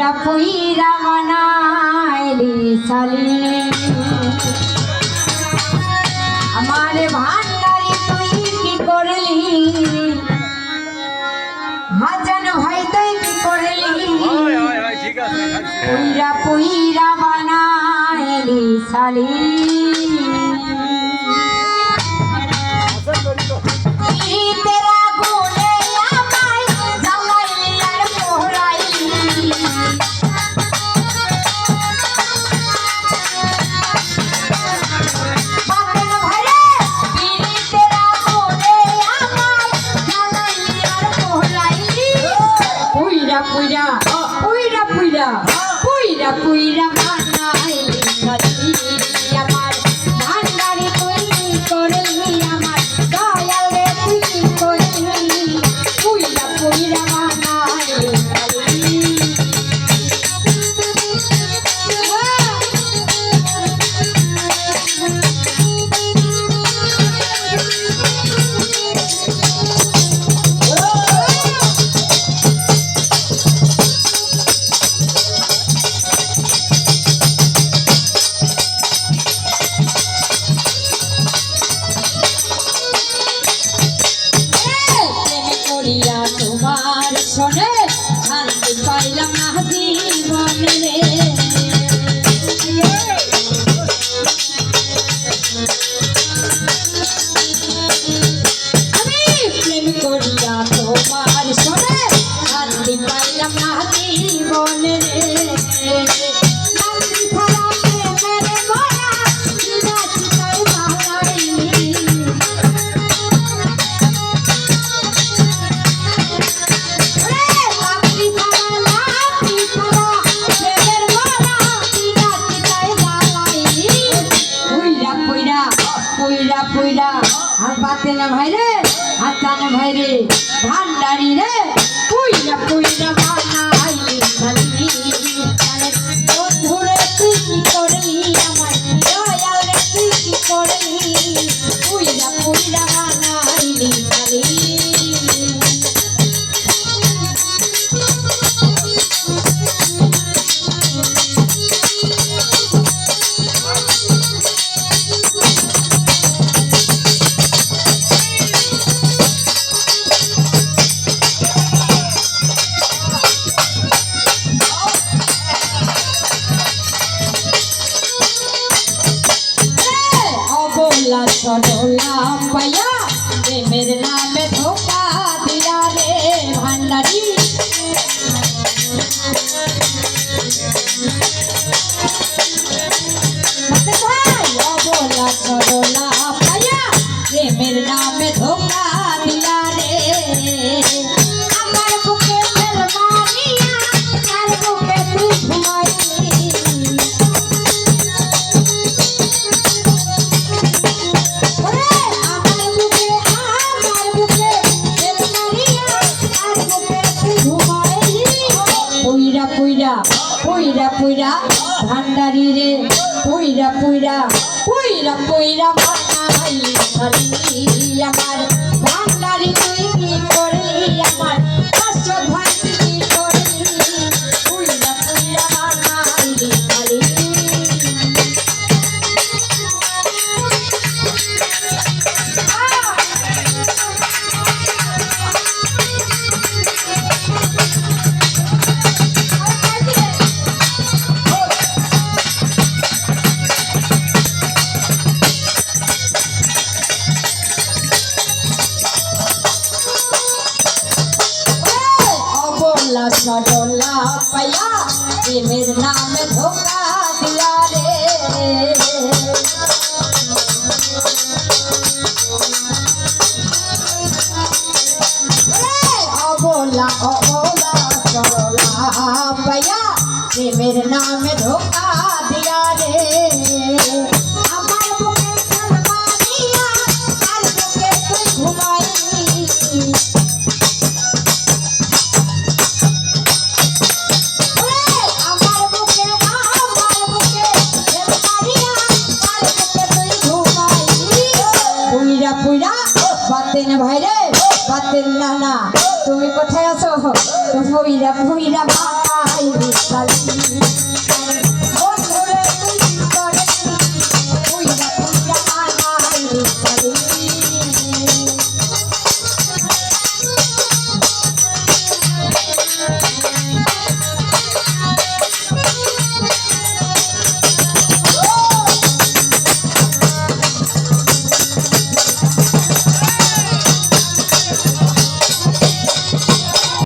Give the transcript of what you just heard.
পুইরা পুইরা বানাইলি সালি আমার ভান্ডারি তুই কি করলি হাজান ভাই তুই কি করলি পুইরা পুইরা বানাইলি সালি পুইরা পুইরা পুইরা পুইরা পুইরা বানাইলি সালি আমার ভান্ডারি তুই করলি আমার দয়াল রে তুই করলি পুইরা পুইরা বানাইলি সালি তোমার শোনে শান্তি পাইলাম না জীবনে রে আমি প্রেম করিয়া তোমার শোনে শান্তি পাইলাম না জীবনে রে পুইরা পুইরা আর পাতে না ভাই রে হাসান ভাই রে ভান্ডারি রে পুইরা পুইরা বানাইলি সালি বন্ধুরে তুই কি করলি আমার দয়াল রে তুই কি করলি পুইরা পুইরা বানাইলি সালি সরলাম পাইয়া প্রেমের নামে ধোকা দিয়া রে ভান্ডারি ভাই অবলা সরলাম পাইয়া প্রেমের নামে ধোকা দিয়া রে আমার বুকে ফেল মারিয়া আর বুকে তুই ঘুমাইলি পুইরা পুইরা ভান্ডারি রে পুইরা পুইরা পুইরা পুইরা বানাইলি সালি আমার ভান্ডারি তুই কি করলি আমার পাঁচশো ভাই তুই কি করলি পুইরা পুইরা বানাইলি সালি সরলা পাইয়া প্রেমের নামে ধোকা দিয়া রে অবলা অবলা সরলা পাইয়া প্রেমের নামে ধোকা দিয়া রে আমার বুকে মারিয়া আর বুকে তুই ঘুমাইলি ভাই রে বাতের না না তুমি কোথায় আছো? পুইরা পুইরা